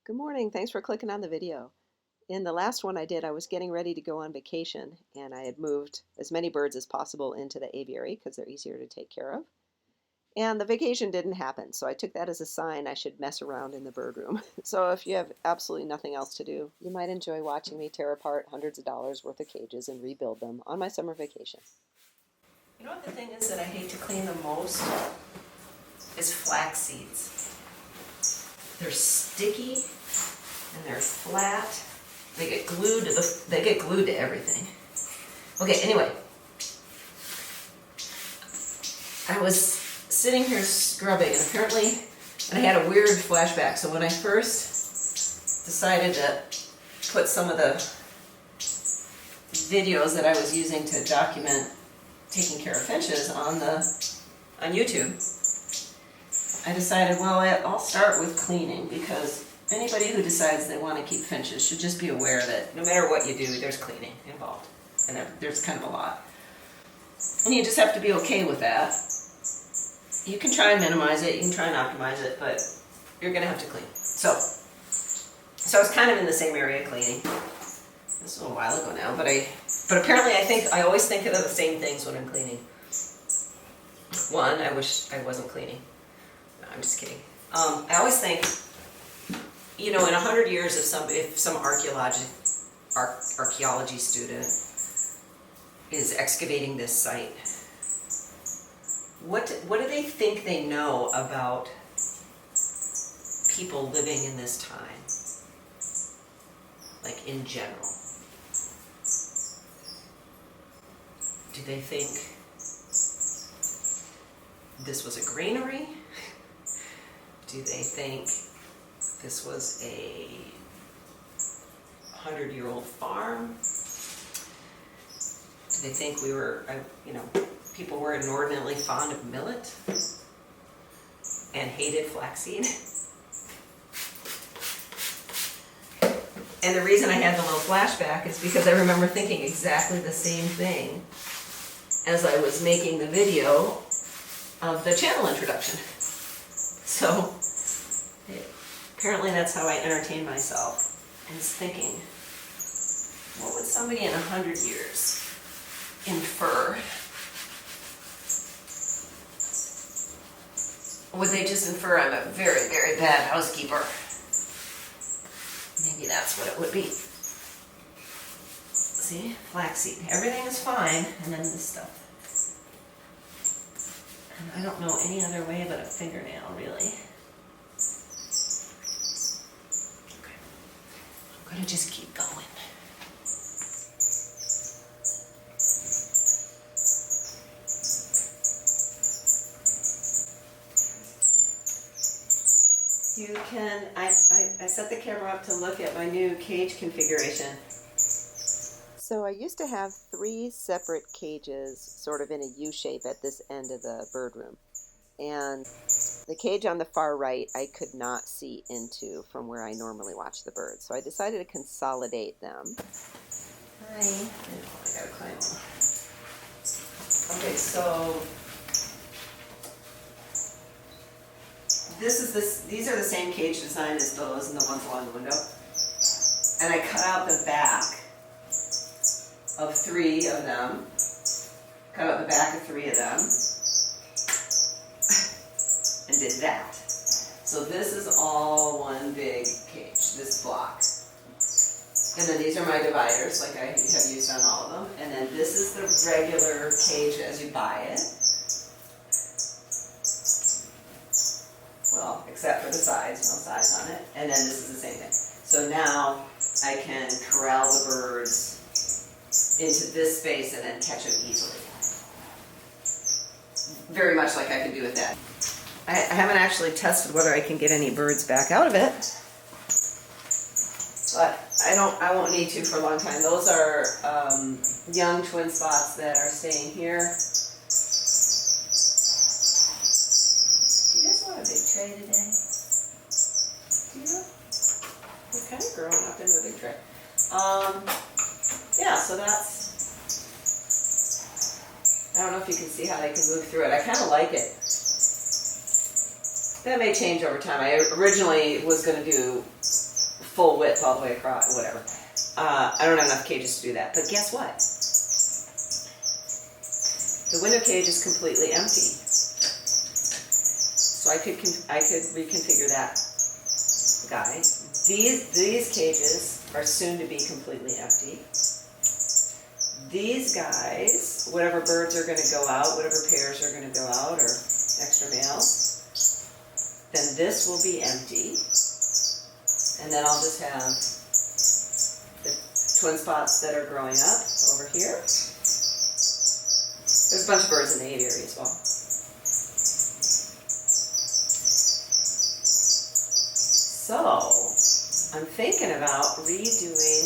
Good morning. Thanks for clicking on the video. In the last one I did, I was getting ready to go on vacation, and I had moved as many birds as possible into the aviary because they're easier to take care of. And the vacation didn't happen, so I took that as a sign I should mess around in the bird room. So if you have absolutely nothing else to do, you might enjoy watching me tear apart hundreds of dollars worth of cages and rebuild them on my summer vacation. You know what the thing is that I hate to clean the most? Is flax seeds. They're sticky and they're flat. They get glued to everything. Okay, anyway. I was sitting here scrubbing and apparently I had a weird flashback. So when I first decided to put some of the videos that I was using to document taking care of finches on YouTube, I decided, well, I'll start with cleaning, because anybody who decides they want to keep finches should just be aware that no matter what you do, there's cleaning involved. And there's kind of a lot. And you just have to be okay with that. You can try and minimize it, you can try and optimize it, but you're going to have to clean. So I was kind of in the same area cleaning. This was a little while ago now, but apparently I always think of the same things when I'm cleaning. One, I wish I wasn't cleaning. No, I'm just kidding. I always think, in 100 years, if some archaeology student is excavating this site, what do they think they know about people living in this time, like in general? Do they think this was a granary? Do they think this was a 100-year-old farm? Do they think people were inordinately fond of millet and hated flaxseed? And the reason I had the little flashback is because I remember thinking exactly the same thing as I was making the video of the channel introduction. So apparently that's how I entertain myself, and was thinking, what would somebody in 100 years infer? Would they just infer I'm a very, very bad housekeeper? Maybe that's what it would be. See, flaxseed. Everything is fine, and then this stuff. And I don't know any other way but a fingernail, really. Okay. I'm going to just keep going. You can, I set the camera up to look at my new cage configuration. So I used to have 3 separate cages sort of in a U shape at this end of the bird room. And the cage on the far right I could not see into from where I normally watch the birds. So I decided to consolidate them. Hi. I gotta climb over. Okay, so these are the same cage design as those and the ones along the window. And I cut out the back of 3 of them. Cut out the back of 3 of them. And did that. So this is all one big cage, this block. And then these are my dividers, like I have used on all of them. And then this is the regular cage as you buy it. Well, except for the sides, no sides on it. And then this is the same thing. So now I can corral the birds into this space and then catch them easily. Very much like I could do with that. I haven't actually tested whether I can get any birds back out of it, but I won't need to for a long time. Those are young twin spots that are staying here. Do you guys want a big tray today? Do you know? We're kind of growing up into a big tray. Yeah, so that's, I don't know if you can see how they can move through it. I kind of like it. That may change over time. I originally was going to do full width all the way across, whatever. I don't have enough cages to do that. But guess what? The window cage is completely empty. So I could reconfigure that guy. These cages are soon to be completely empty. These guys, whatever birds are going to go out, whatever pairs are going to go out, or extra males, then this will be empty. And then I'll just have the twin spots that are growing up over here. There's a bunch of birds in the aviary as well. So, I'm thinking about redoing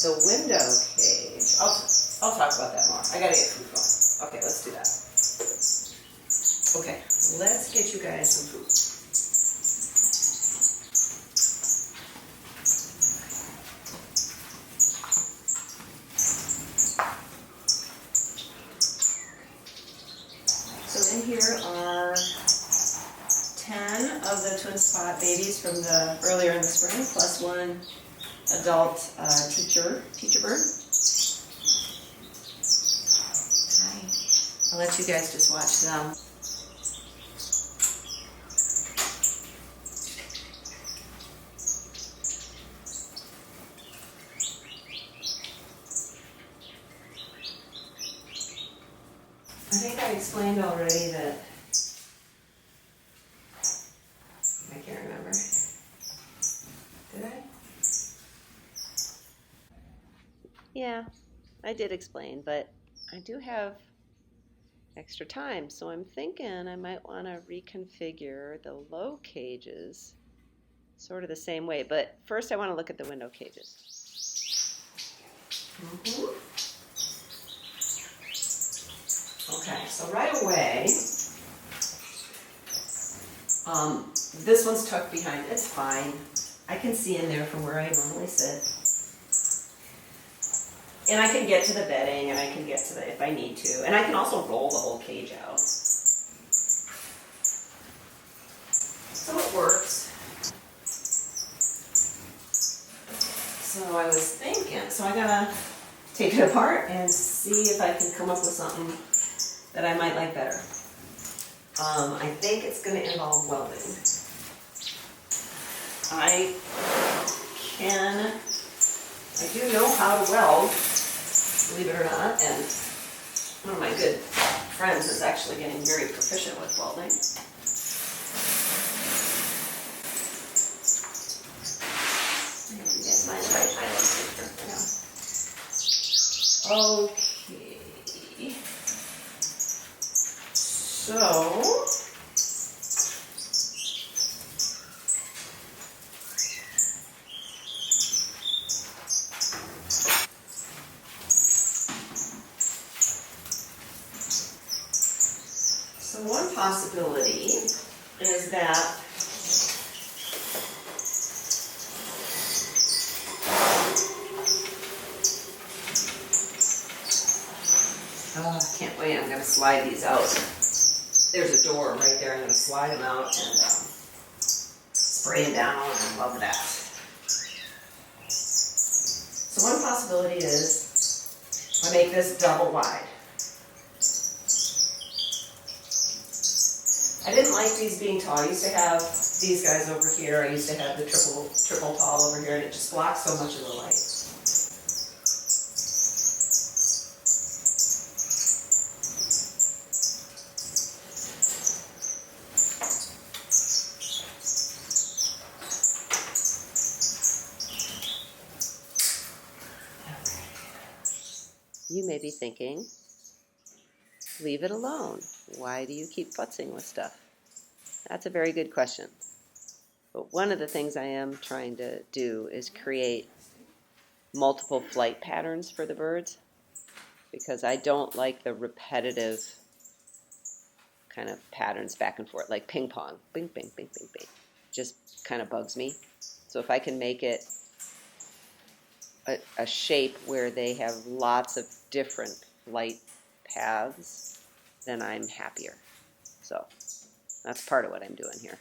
the window cage. I'll talk about that more. I gotta get food going. Okay, let's do that. Okay, let's get you guys some food. So in here are 10 of the twin spot babies from the earlier in the spring, plus one adult teacher bird. Hi. I'll let you guys just watch them. I think I explained already that I can't remember. Did I? Yeah, I did explain, but I do have extra time, so I'm thinking I might want to reconfigure the low cages sort of the same way, but first I want to look at the window cages. Okay, so right away, this one's tucked behind. It's fine. I can see in there from where I normally sit. And I can get to the bedding, and I can get to the, if I need to. And I can also roll the whole cage out. So it works. So I was thinking, so I gotta take it apart and see if I can come up with something that I might like better. I think it's gonna involve welding. I do know how to weld, believe it or not, and one of my good friends is actually getting very proficient with welding. You guys mind if I highlight it for now? Okay. So, one possibility is that I can't wait, I'm going to slide these out. There's a door right there, I'm going to slide them out and spray them down, and I love that. So one possibility is I make this double wide. I didn't like these being tall. I used to have these guys over here. I used to have the triple tall over here, and it just blocks so much of the light. You may be thinking, leave it alone. Why do you keep futzing with stuff? That's a very good question. But one of the things I am trying to do is create multiple flight patterns for the birds, because I don't like the repetitive kind of patterns back and forth, like ping pong, bing, bing, bing, bing, bing. Just kind of bugs me. So if I can make it a shape where they have lots of different flight paths, then I'm happier. So that's part of what I'm doing here.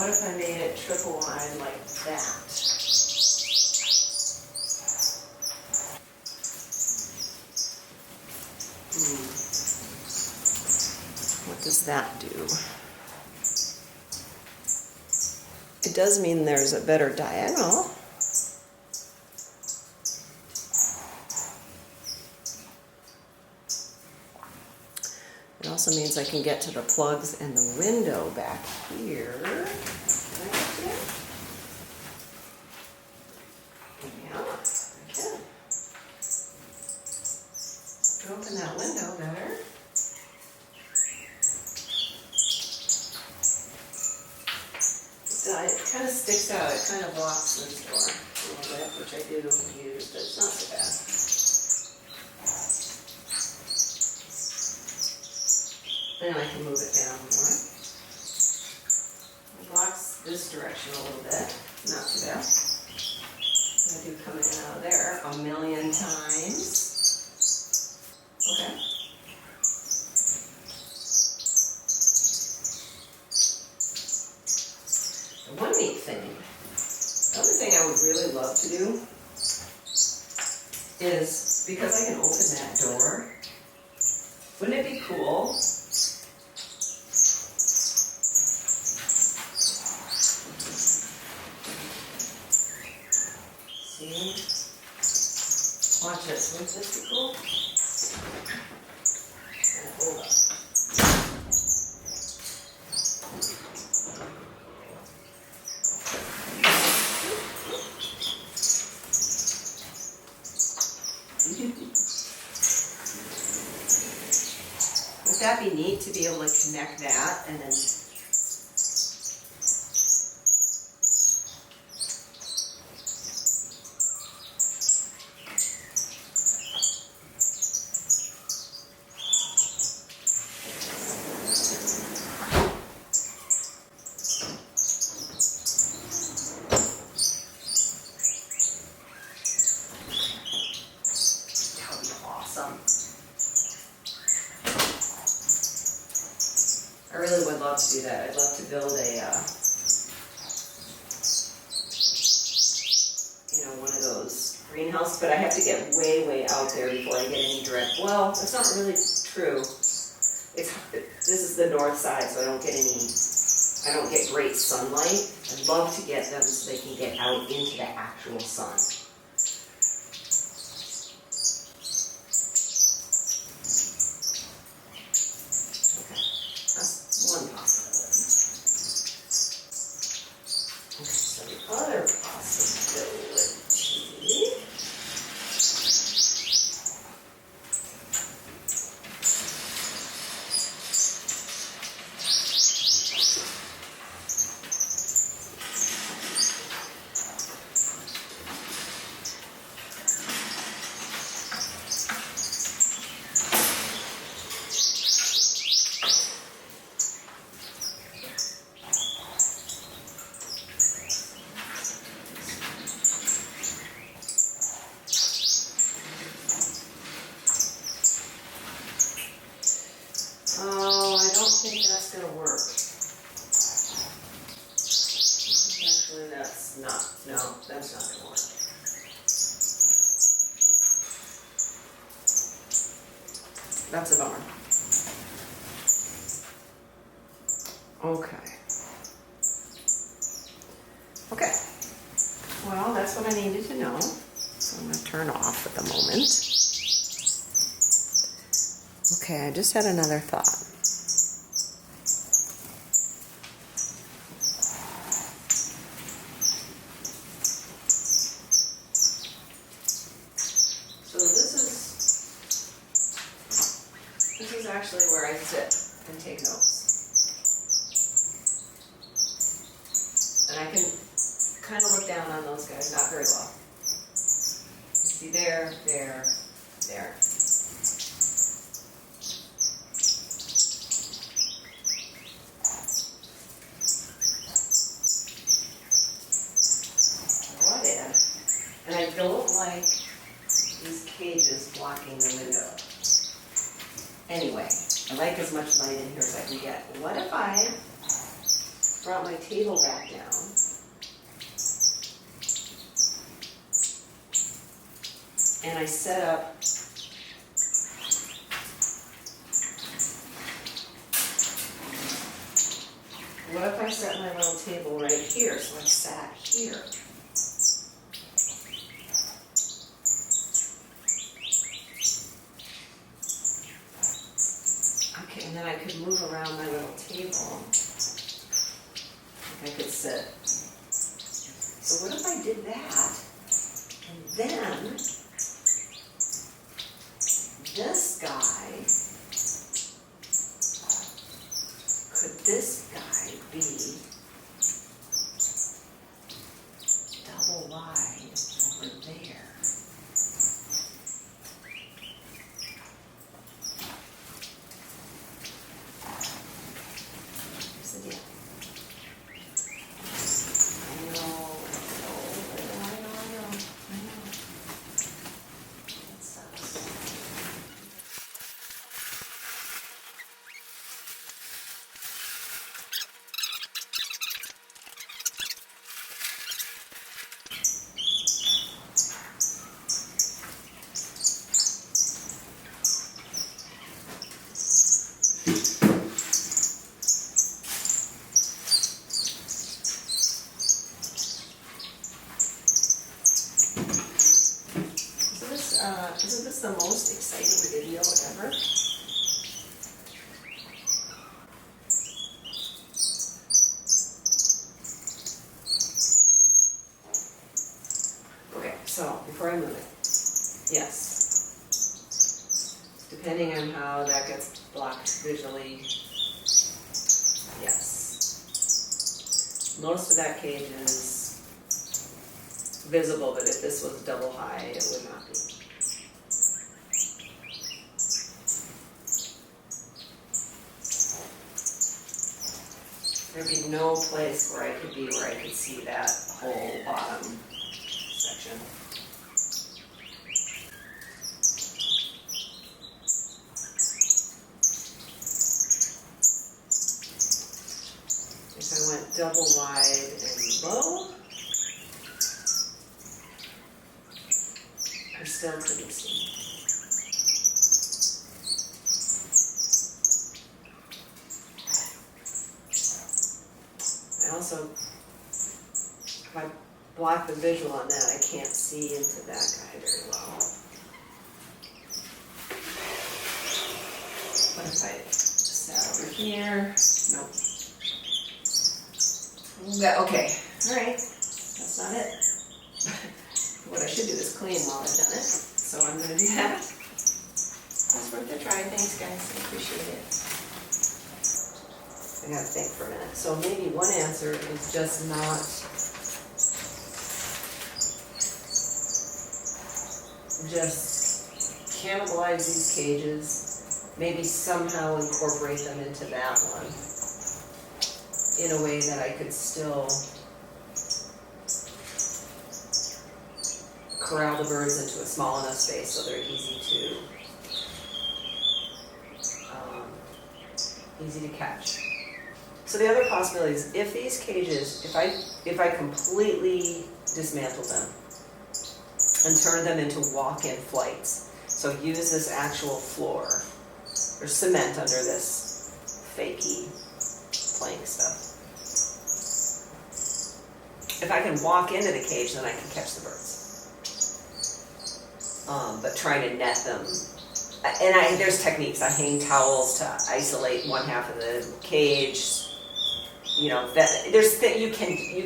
what if I made it triple wide like that? What does that do? It does mean there's a better diagonal. It also means I can get to the plugs and the window back here. Can I get to it? Yeah, I can. Open that window better. It kind of sticks out. It kind of blocks this door a little bit, which I do use, but it's not so bad. And I can move it down more. It blocks this direction a little bit. Not too bad. I do come in and out of there a million times. Okay. One neat thing, the other thing I would really love to do is, because I can open that door, wouldn't it be cool see? Watch this, wouldn't this be cool? Hold up. Would that be neat to be able to connect that and then I really would love to do that. I'd love to build a, one of those greenhouses, but I have to get way, way out there before I get any direct. Well, that's not really true. This is the north side, so I don't get great sunlight. I'd love to get them so they can get out into the actual sun. One possibility. Okay, so the other possibility. Oh, I don't think that's going to work. Actually, that's not. No, that's not going to work. That's a bummer. Okay. Okay. Well, that's what I needed to know. So I'm going to turn off at the moment. Okay, I just had another thought. So this is actually where I sit and take notes. And I can kind of look down on those guys, not very well. You see there, there, there. And I don't like these cages blocking the window. Anyway, I like as much light in here as I can get. What if I brought my table back down. And I set up what if I set my little table right here? So I sat here. Okay, and then I could move around my little table. I could sit. So what if I did that? And then this guy, could this guy be double wide over there? Here's the deal. I know. It sucks. Isn't this the most exciting video ever? Okay, so before I move it, yes, depending on how that gets blocked visually, yes. Most of that cage is visible, but if this was double high, it would not be. There'd be no place where I could be where I could see that whole bottom section. If I went double wide and low, I still couldn't see. Also, if I block the visual on that, I can't see into that guy very well. What if I sat over here? Nope. Okay, alright, that's not it. What I should do is clean while I've done it, so I'm going to do that. That's worth a try. Thanks, guys. I appreciate it. I gotta think for a minute. So maybe one answer is just not just cannibalize these cages, maybe somehow incorporate them into that one in a way that I could still corral the birds into a small enough space so they're easy to catch. So the other possibility is if these cages, if I completely dismantle them and turn them into walk-in flights, so use this actual floor, there's cement under this fakey plank stuff. If I can walk into the cage, then I can catch the birds. But trying to net them, and there's techniques. I hang towels to isolate one half of the cage. You know, you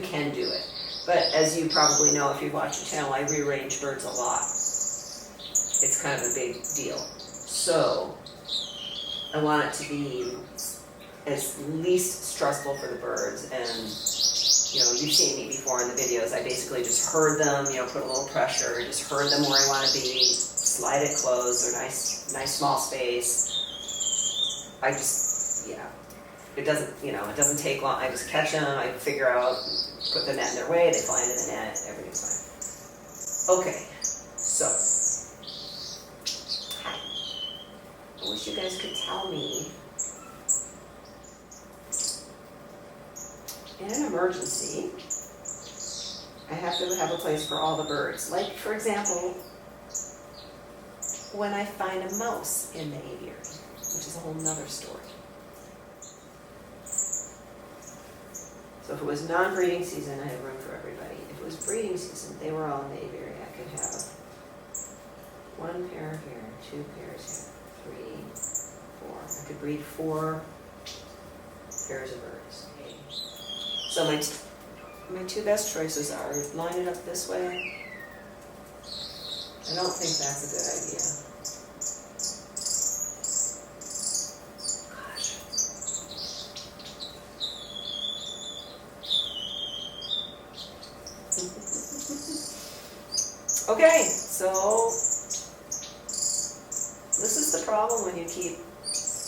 can do it. But as you probably know if you watch the channel, I rearrange birds a lot. It's kind of a big deal. So I want it to be as least stressful for the birds. And you know, you've seen me before in the videos. I basically just herd them, you know, put a little pressure, just herd them where I want to be, slide it closed, or nice small space. I just, yeah. It doesn't take long. I just catch them, I figure out, put the net in their way, they fly into the net, everything's fine. Okay, so, I wish you guys could tell me in an emergency, I have to have a place for all the birds. Like, for example, when I find a mouse in the aviary, which is a whole nother story. So if it was non-breeding season, I had room for everybody. If it was breeding season, they were all in the aviary. I could have one pair here, two pairs here, 3, 4. I could breed 4 pairs of birds. So my 2 best choices are line it up this way. I don't think that's a good idea. Okay, so this is the problem when you keep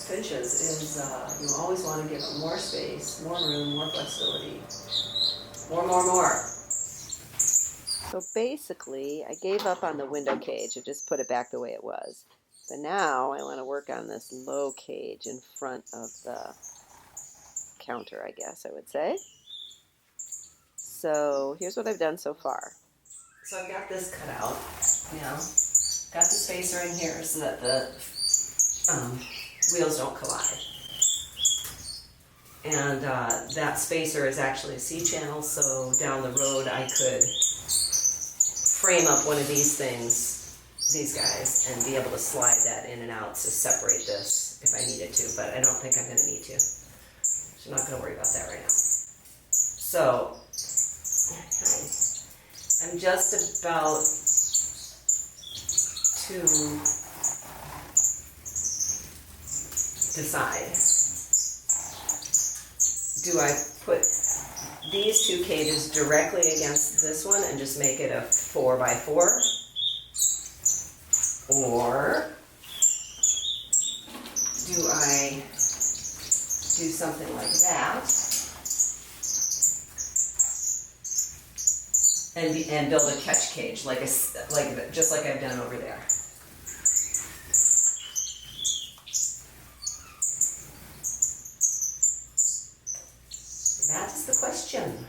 finches, is you always want to give them more space, more room, more flexibility, more. So basically, I gave up on the window cage and just put it back the way it was. But now I want to work on this low cage in front of the counter, I guess I would say. So here's what I've done so far. So I've got this cut out, got the spacer in here so that the wheels don't collide. And that spacer is actually a C-channel, so down the road I could frame up one of these things, these guys, and be able to slide that in and out to separate this if I needed to, but I don't think I'm going to need to. So I'm not going to worry about that right now. So I'm just about to decide. Do I put these 2 cages directly against this one and just make it a 4x4? Or do I do something like that and build a catch cage, just like I've done over there? That's the question.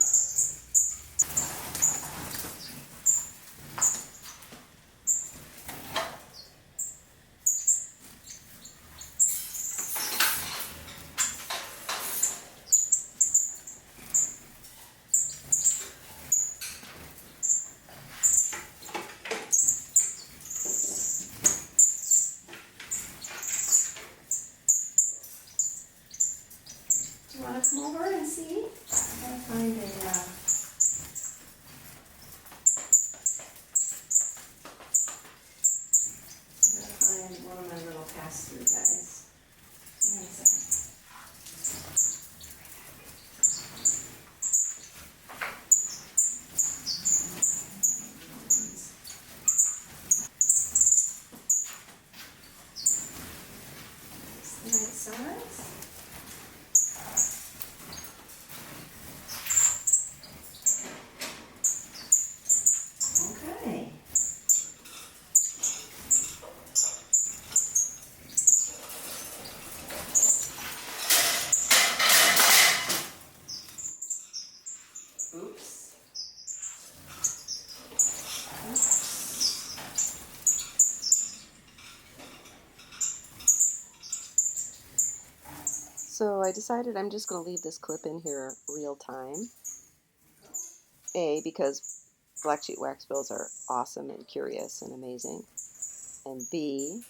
Do you want to come over and see? I'm going to find one of my little pass-through guys. Hang on a second. Is the right size? Okay. Oops. So I decided I'm just going to leave this clip in here real time. A, because black sheet wax bills are awesome and curious and amazing. And B,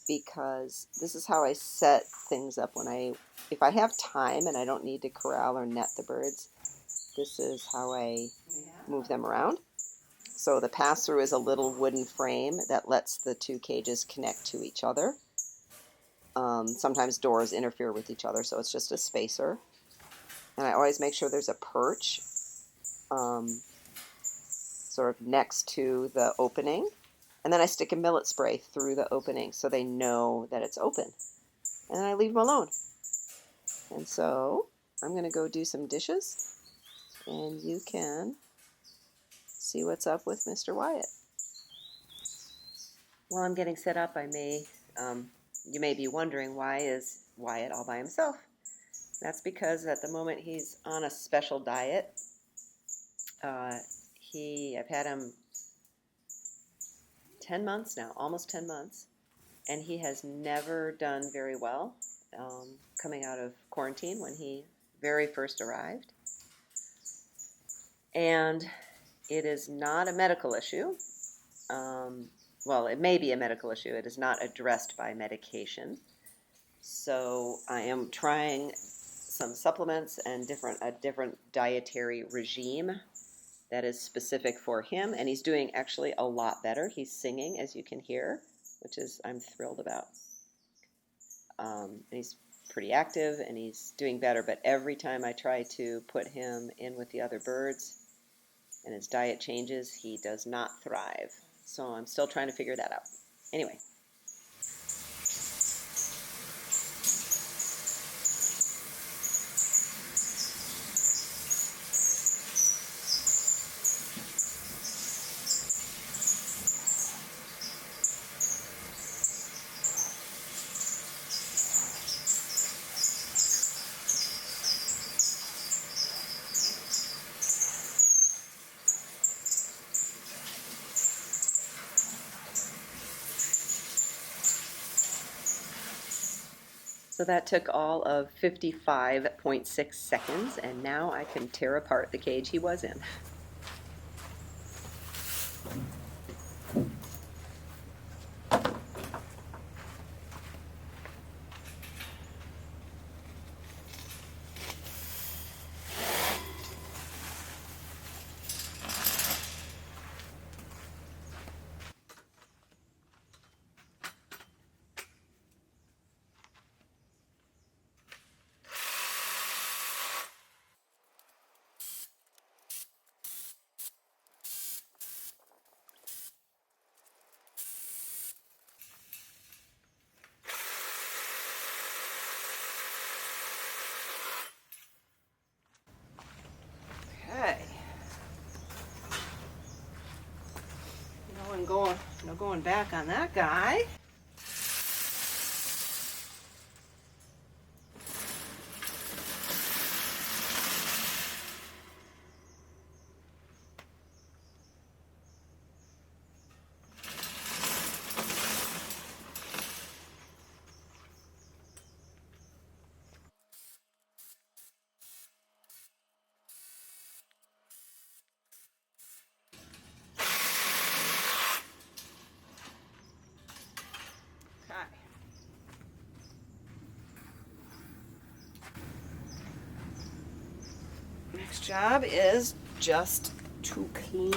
because this is how I set things up if I have time and I don't need to corral or net the birds, this is how I move them around. So the pass-through is a little wooden frame that lets the 2 cages connect to each other. Sometimes doors interfere with each other, so it's just a spacer. And I always make sure there's a perch sort of next to the opening. And then I stick a millet spray through the opening so they know that it's open. And then I leave them alone. And so I'm going to go do some dishes, and you can see what's up with Mr. Wyatt. While I'm getting set up, you may be wondering, why is Wyatt all by himself? That's because at the moment he's on a special diet. I've had him 10 months now, almost 10 months, and he has never done very well coming out of quarantine when he very first arrived. And it is not a medical issue. Well, it may be a medical issue. It is not addressed by medication. So I am trying some supplements and a different dietary regime that is specific for him, and he's doing actually a lot better. He's singing, as you can hear, which is I'm thrilled about. And he's pretty active, and he's doing better, but every time I try to put him in with the other birds and his diet changes, he does not thrive. So I'm still trying to figure that out. Anyway. So that took all of 55.6 seconds, and now I can tear apart the cage he was in. Okay. No going back on that guy. Next job is just to clean.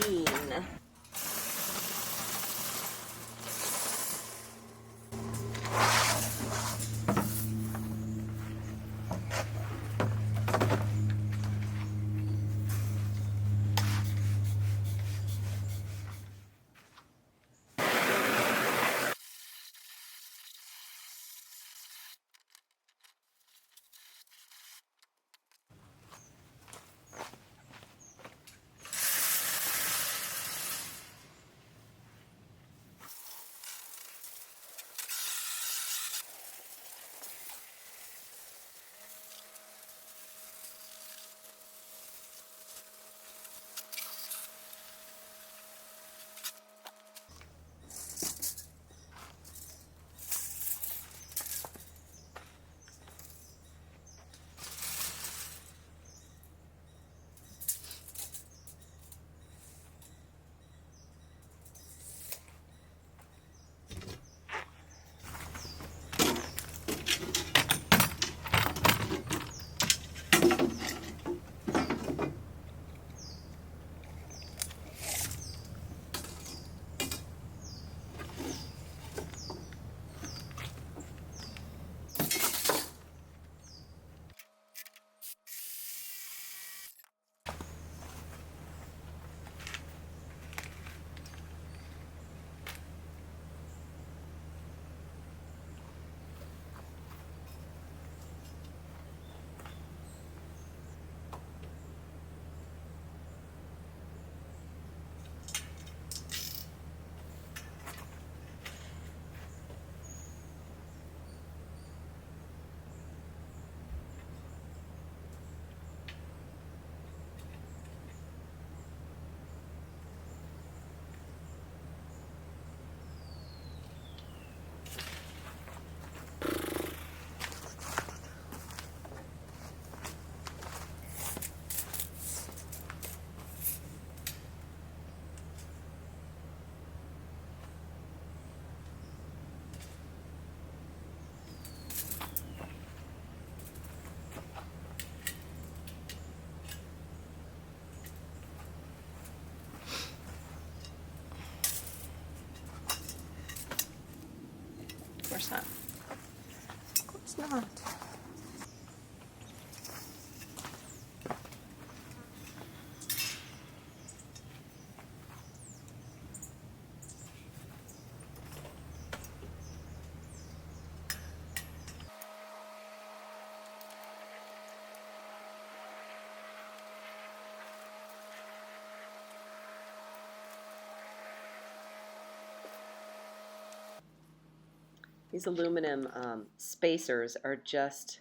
These aluminum spacers are just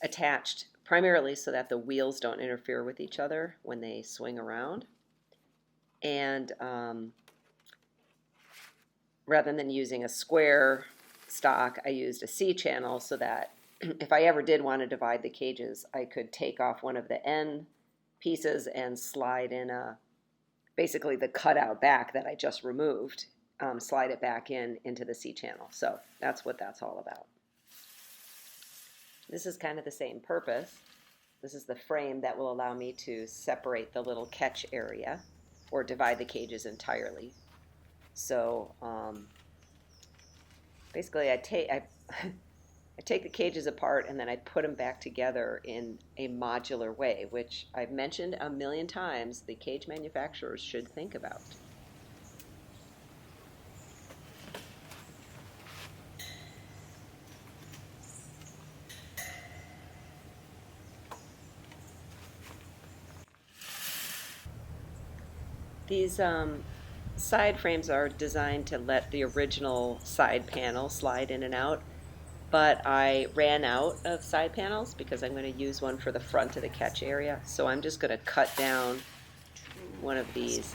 attached primarily so that the wheels don't interfere with each other when they swing around. And rather than using a square stock, I used a C-channel so that if I ever did want to divide the cages, I could take off one of the end pieces and slide in basically the cutout back that I just removed, slide it back into the C-channel. So that's what that's all about. This is kind of the same purpose. This is the frame that will allow me to separate the little catch area or divide the cages entirely. So basically I take the cages apart and then I put them back together in a modular way, which I've mentioned a million times the cage manufacturers should think about. These side frames are designed to let the original side panel slide in and out, but I ran out of side panels because I'm going to use one for the front of the catch area. So I'm just going to cut down one of these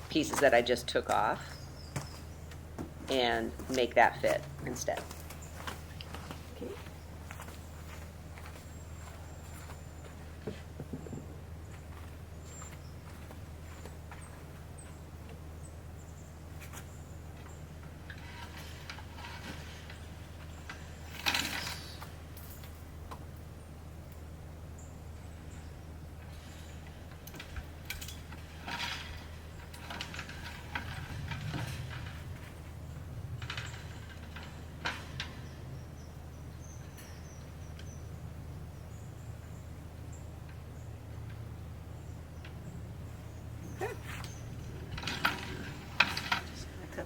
pieces that I just took off and make that fit instead. Okay.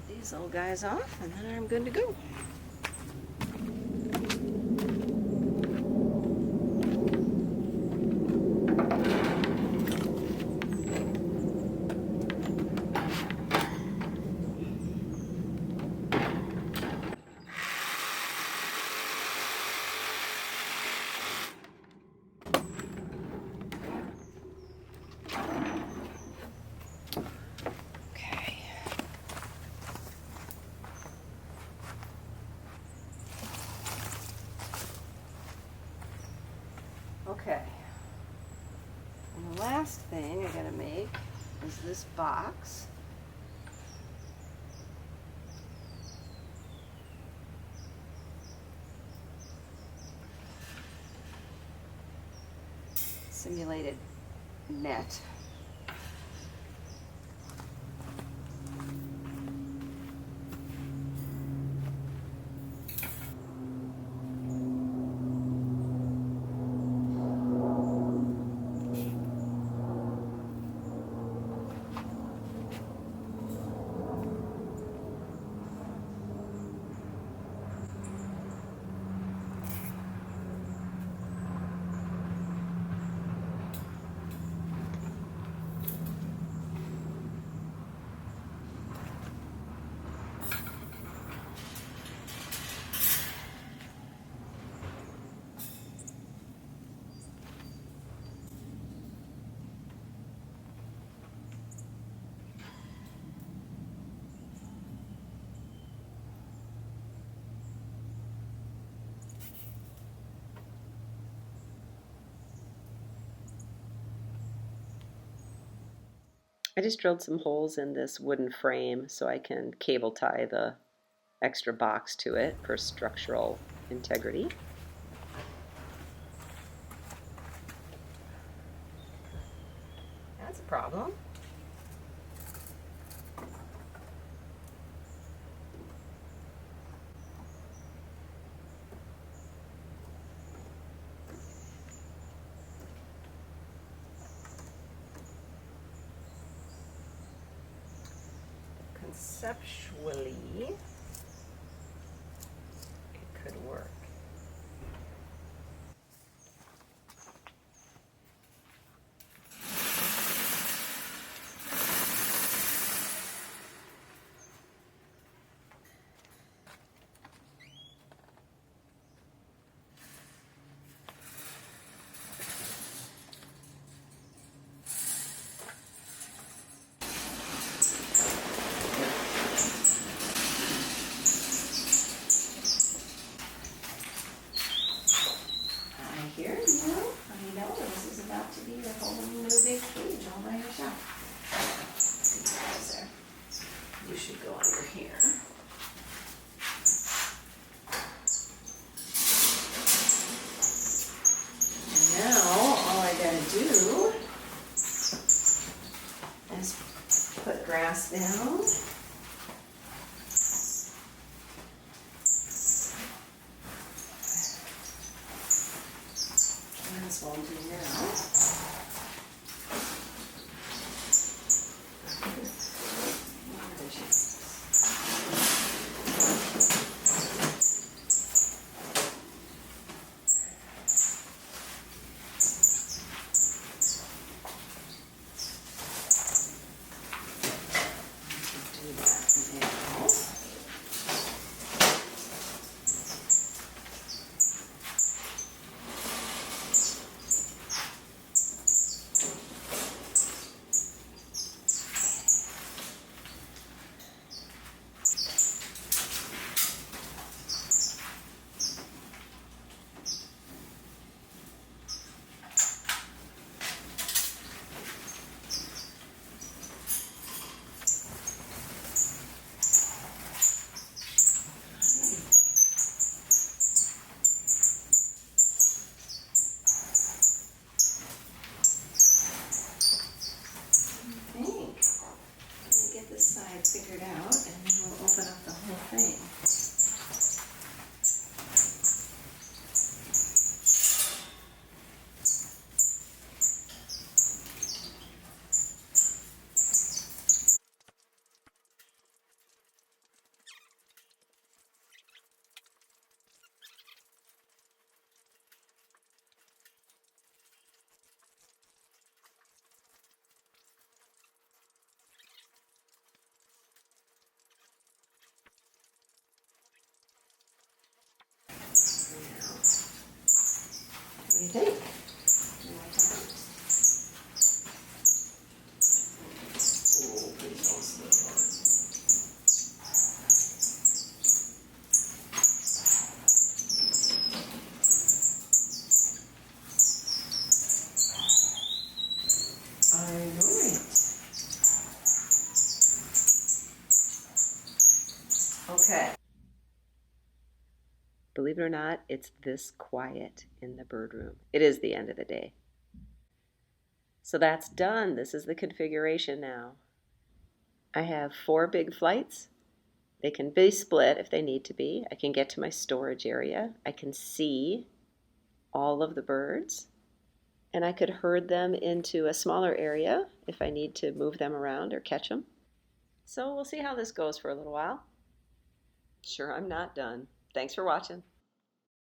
These old guys off, and then I'm good to go. Okay, and the last thing I gotta make is this box. Simulated net. I just drilled some holes in this wooden frame so I can cable tie the extra box to it for structural integrity. That's a problem. Conceptually, it could work. to be a whole new big cage all by herself. You should go under here. And now all I gotta do is put grass down. As well do now. Figured out, and then we'll open up the whole thing. What do you think? Oh, please don't slip hard. I know it. Okay. Believe it or not, it's this quiet in the bird room. It is the end of the day. So that's done. This is the configuration now. I have 4 big flights. They can be split if they need to be. I can get to my storage area. I can see all of the birds. And I could herd them into a smaller area if I need to move them around or catch them. So we'll see how this goes for a little while. Sure, I'm not done. Thanks for watching.